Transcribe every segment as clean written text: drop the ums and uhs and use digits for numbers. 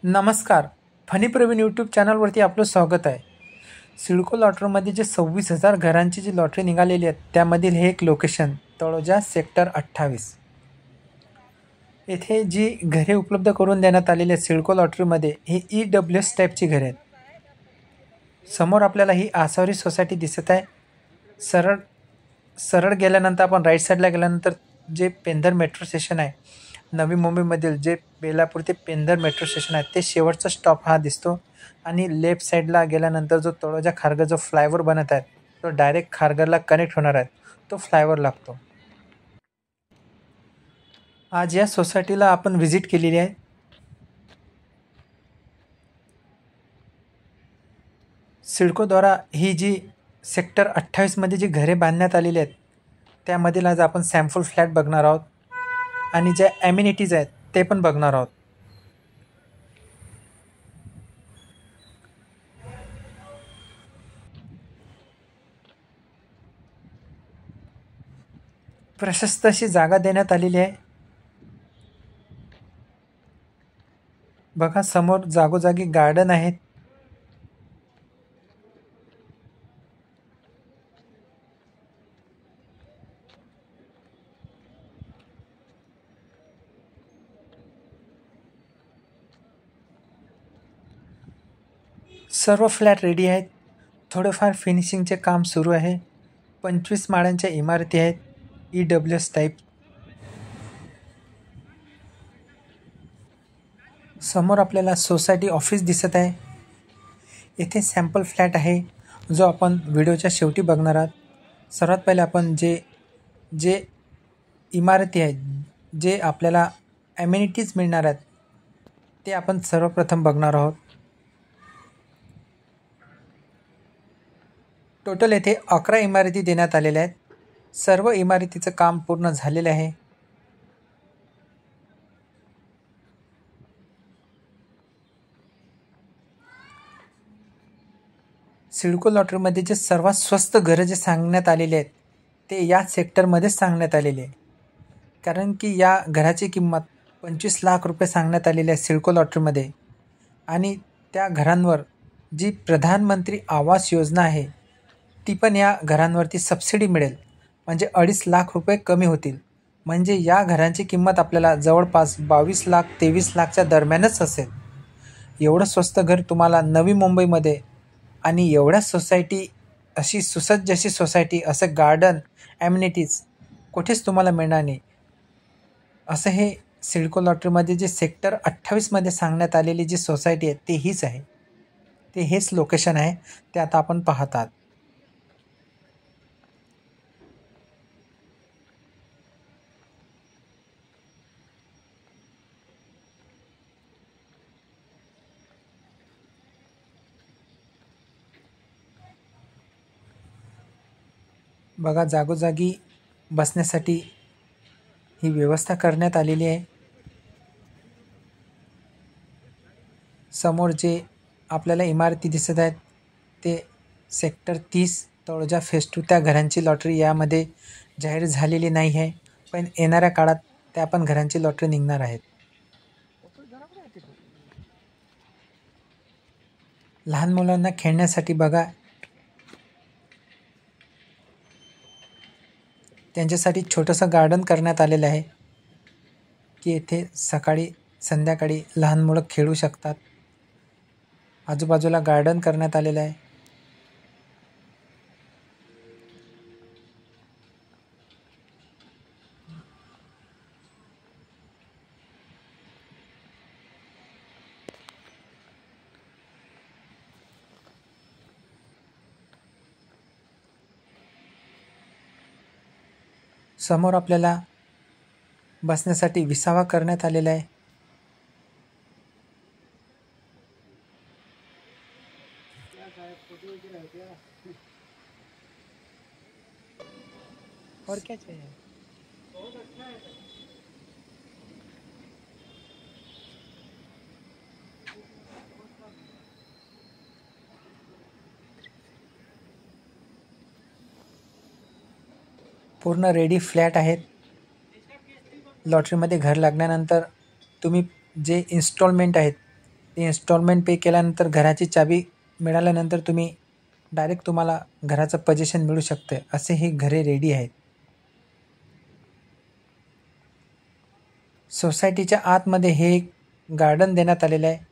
नमस्कार. Funny Pravin YouTube चॅनलवरती आपलं स्वागत आहे. सिडको लॉटरीमध्ये जे 26,000 घरांची जी लॉटरी निघालेली आहे त्यामधील हे एक लोकेशन तळोजा सेक्टर 28. येथे जी घरे उपलब्ध करून देण्यात आलेली आहेत सिडको लॉटरीमध्ये ही EWS टाईपची घरे आहेत. समोर आपल्याला ही आसावरी सोसायटी दिसत आहे. सरळ गेल्यानंतर आपण राईट साईडला गेल्यानंतर जे पेंधर मेट्रो स्टेशन आहे, नवी मुंबईमधील जे बेलापूर ते पेंधर मेट्रो स्टेशन आहे ते शेवटचा स्टॉप हा दिसतो. आणि लेफ्ट साईडला गेल्यानंतर जो तळोजा खारघर जो फ्लायओव्हर बनत आहे तो डायरेक्ट खारघरला कनेक्ट होणार आहे, तो फ्लायओव्हर लागतो. आज या सोसायटीला आपण व्हिजिट केलेली आहे. सिडकोद्वारा ही जी सेक्टर 28मध्ये जी घरे बांधण्यात आलेली आहेत त्यामधील आज आपण सॅम्पल फ्लॅट बघणार आहोत आणि ज्या ॲम्युनिटीज आहेत ते पण बघणार आहोत. प्रशस्त अशी जागा देण्यात आलेली आहे. बघा समोर जागोजागी गार्डन आहेत. सर्व फ्लॅट रेडी आहेत. थोडेफार फिनिशिंगचे काम सुरू आहे. 25 माळ्यांच्या इमारती आहेत EWS टाईप. समोर आपल्याला सोसायटी ऑफिस दिसत आहे. येथे सॅम्पल फ्लॅट आहे जो आपण व्हिडिओच्या शेवटी बघणार आहात. सर्वात पहिले आपण जे इमारती आहेत, जे आपल्याला ॲम्युनिटीज मिळणार आहेत ते आपण सर्वप्रथम बघणार आहोत. टोटल येथे 11 इमारती देण्यात आलेल्या आहेत. सर्व इमारतीचं काम पूर्ण झालेलं आहे. सिडको लॉटरीमध्ये जे सर्वात स्वस्त घरं जे सांगण्यात आलेले आहेत ते या सेक्टरमध्येच सांगण्यात आलेले आहे. कारण की या घराची किंमत 25 लाख रुपये सांगण्यात आलेली आहे सिडको लॉटरीमध्ये. आणि त्या घरांवर जी प्रधानमंत्री आवास योजना आहे ती पण या घरांवरती सबसिडी मिळेल. म्हणजे 2.5 लाख रुपये कमी होतील. म्हणजे या घरांची किंमत आपल्याला जवळपास 22 लाख 23 लाखच्या दरम्यानच असेल. एवढं स्वस्त घर तुम्हाला नवी मुंबईमध्ये आणि एवढ्या सोसायटी, अशी सुसज्ज अशी सोसायटी, असं गार्डन, ॲम्युनिटीज कुठेच तुम्हाला मिळणार नाही. असं हे सिडको लॉटरीमध्ये जे सेक्टर 28मध्ये सांगण्यात आलेली जी सोसायटी आहे ते हीच आहे. ते हेच लोकेशन आहे. ते आता आपण पाहत आहात. बघा जागोजागी बसण्यासाठी ही व्यवस्था करण्यात आलेली आहे. समोर जे आपल्याला इमारती दिसत आहेत ते सेक्टर 30 तळोजा फेज 2 त्या घरांची लॉटरी यामध्ये जाहीर झालेली नाही आहे. पण येणाऱ्या काळात त्या पण घरांची लॉटरी निघणार आहेत. लहान मुलांना खेळण्यासाठी बघा त्यांच्यासाठी छोटंसं गार्डन करण्यात आलेलं आहे की येथे सकाळी संध्याकाळी लहान मुलं खेळू शकतात. आजूबाजूला गार्डन करण्यात आलेलं आहे. समोर आपल्याला बसण्यासाठी विसावा करण्यात आलेला आहे. और क्या चाहिए? पूर्ण रेडी फ्लॅट आहेत. लॉटरीमध्ये घर लागल्यानंतर तुम्ही जे इन्स्टॉलमेंट आहेत ते इन्स्टॉलमेंट पे केल्यानंतर घराची चावी मिळाल्यानंतर डायरेक्ट तुम्हाला घराचं पोझिशन मिळू शकते. असे ही घरे रेडी आहेत. सोसायटीच्या आतमध्ये हे एक गार्डन देण्यात आलेलं आहे.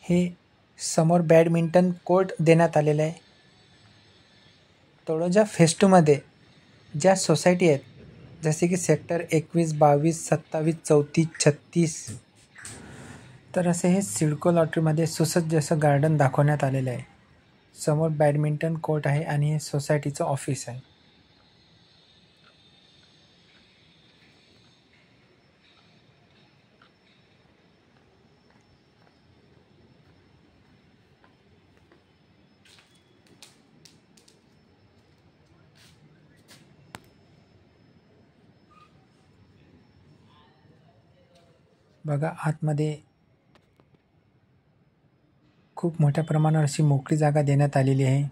हे समोर बॅडमिंटन कोर्ट देण्यात आलेलं आहे. तळोजा फेज 2 मध्ये ज्या सोसायटी आहेत जसे की सेक्टर 21, 22, 27, 34, 36, तर असे हे सिडको लॉटरीमध्ये सुसज्ज असं गार्डन दाखवण्यात आलेलं आहे. समोर बॅडमिंटन कोर्ट आहे आणि हे सोसायटीचं ऑफिस आहे. बघा आतमध्ये खूप मोठ्या प्रमाणावर अशी मोकळी जागा देण्यात आलेली आहे.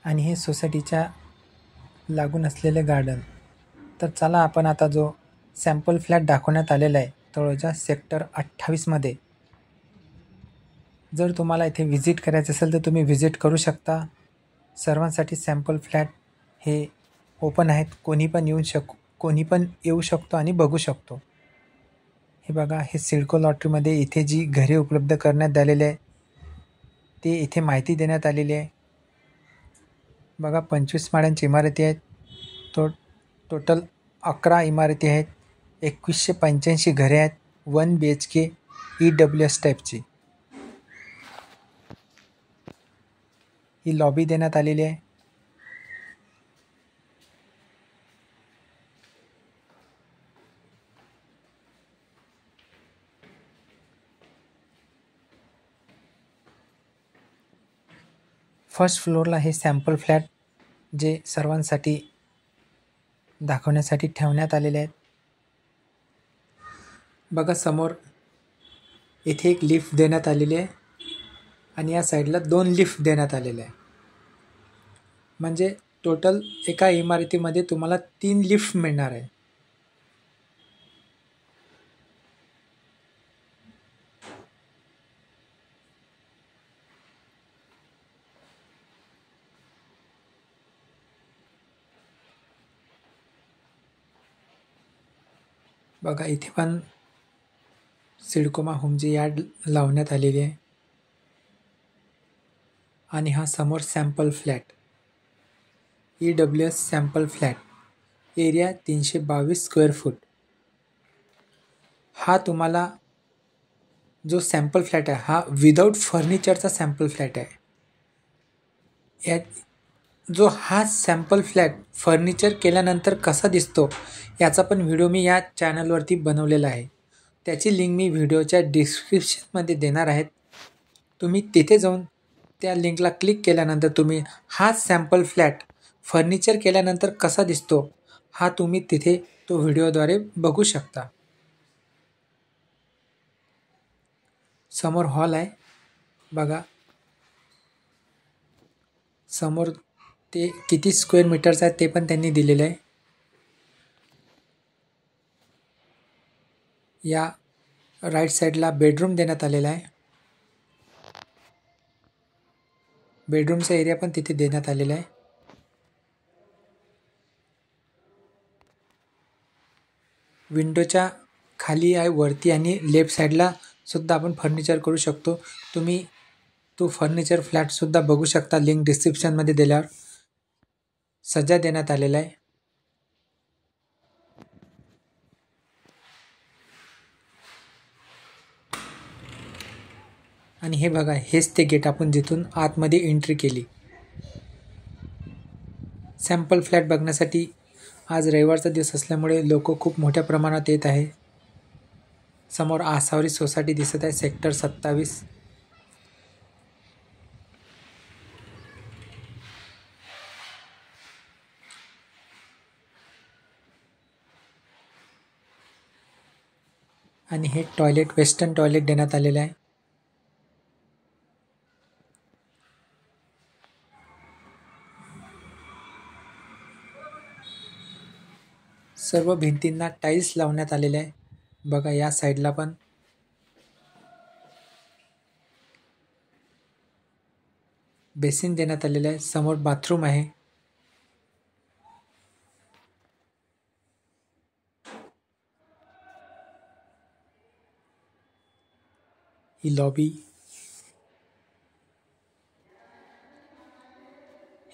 आणि हे सोसायटीच्या लागून असलेले गार्डन. तर चला आपण आता जो सॅम्पल फ्लॅट दाखवण्यात आलेला आहे तळोजा सेक्टर 28 मध्ये, जर तुम्हाला इथे व्हिजिट करायचं असेल तर तुम्ही व्हिजिट करू शकता. सर्वांसाठी सॅम्पल फ्लॅट हे ओपन आहेत. कोणी पण येऊ शकतो आणि बघू शकतो. हे बघा, हे सिडको लॉटरीमध्ये इथे जी घरे उपलब्ध करण्यात आलेली आहे ते इथे माहिती देण्यात आलेली आहे. बघा 25 माळ्यांची इमारती आहेत. टोटल 11 इमारती आहेत. 2185 घरे आहेत. 1 BHK EWS टाईपची ही लॉबी देण्यात आलेली आहे. फर्स्ट फ्लोअरला हे सॅम्पल फ्लॅट जे सर्वांसाठी दाखवण्यासाठी ठेवण्यात आलेले आहेत. बघा समोर इथे एक लिफ्ट देण्यात आलेली आहे आणि या साईडला 2 लिफ्ट देण्यात आलेले आहे. म्हणजे टोटल एका इमारतीमध्ये तुम्हाला 3 लिफ्ट मिळणार आहे. बघा इथे पण सिडकोमा होमची यार्ड लावण्यात आलेली आहे. आणि हा समोर sample flat EWS sample flat, area 322 square foot. हा तुम्हाला जो सॅम्पल फ्लॅट आहे हा विदाऊट फर्निचरचा सॅम्पल फ्लॅट आहे. हा सॅम्पल फ्लॅट फर्निचर केल्यानंतर कसा दिसतो याचा पण व्हिडिओ मी या चॅनलवरती बनवलेला आहे. त्याची लिंक मी व्हिडिओच्या डिस्क्रिप्शनमध्ये देणार आहेत. तुम्ही तिथे जाऊन त्या लिंकला क्लिक केल्यानंतर तुम्ही हा सॅम्पल फ्लॅट फर्निचर केल्यानंतर कसा दिसतो हा तुम्ही तिथे तो व्हिडिओद्वारे बघू शकता. समोर हॉल आहे. बघा समोर ते किती स्क्वेअर मीटरचं आहे ते पण त्यांनी दिलेलं आहे. या राईट साईडला बेडरूम देण्यात आलेला आहे. बेडरूमचा एरिया पण तिथे देण्यात आलेला आहे. विंडोच्या खाली आहे वरती आणि लेफ्ट साईडला सुद्धा आपण फर्निचर करू शकतो. तुम्ही तो फर्निचर फ्लॅटसुद्धा बघू शकता. लिंक डिस्क्रिप्शनमध्ये दिल्यावर सज्जा देण्यात आलेला आहे. आणि हे बघा, हेच ते गेट आपण जिथून आतमध्ये एंट्री केली. सॅम्पल फ्लॅट बघण्यासाठी आज रविवारचा दिवस असल्यामुळे लोक खूप मोठ्या प्रमाणात येत आहे. समोर आसावरी सोसायटी दिसत आहे, सेक्टर 27. आणि हे टॉयलेट वेस्टर्न टॉयलेट देण्यात आलेलं आहे. सर्व भिंतींना टाईल्स लावण्यात आलेले आहे. बघा या साईडला पण बेसिन देण्यात आलेलं आहे. समोर बाथरूम आहे. ही लॉबी,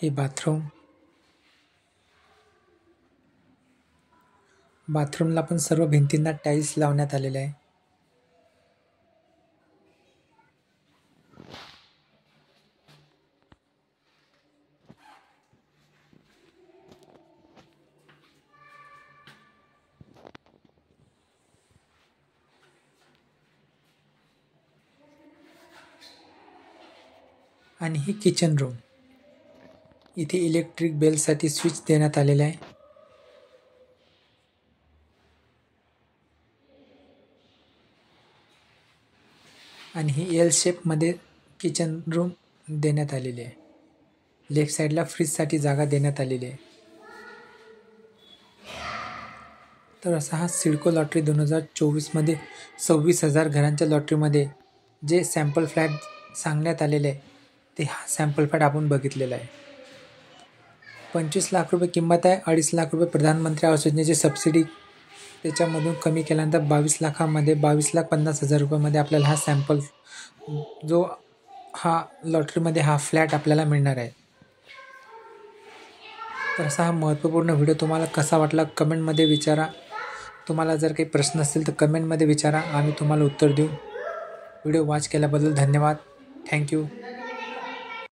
हे बाथरूम. बाथरूमला पण सर्व भिंतींना टाईल्स लावण्यात आलेले आहे. आणि ही किचन रूम. इथे इलेक्ट्रिक बेलसाठी स्विच देण्यात आलेला आहे. आणि ही एल शेपमध्ये किचन रूम देण्यात आलेली आहे. लेफ्ट साईडला फ्रीजसाठी जागा देण्यात आलेली आहे. तर असा हा सिडको लॉटरी 2024मध्ये 26,000 घरांच्या लॉटरीमध्ये जे सॅम्पल फ्लॅट सांगण्यात आलेले आहे ते हा सॅम्पल फ्लॅट आपण बघितलेला आहे. 25 लाख रुपये किंमत आहे. 2.5 लाख रुपये प्रधानमंत्री आवास योजनेची सबसिडी त्याच्यामधून कमी केल्यानंतर 22 लाखामध्ये 22,50,000 रुपयामध्ये आपल्याला हा सॅम्पल जो हा लॉटरीमध्ये हा फ्लॅट आपल्याला मिळणार आहे. तर असा हा महत्त्वपूर्ण व्हिडिओ तुम्हाला कसा वाटला कमेंटमध्ये विचारा. तुम्हाला जर काही प्रश्न असतील तर कमेंटमध्ये विचारा, आम्ही तुम्हाला उत्तर देऊ. व्हिडिओ वॉच केल्याबद्दल धन्यवाद. थँक्यू.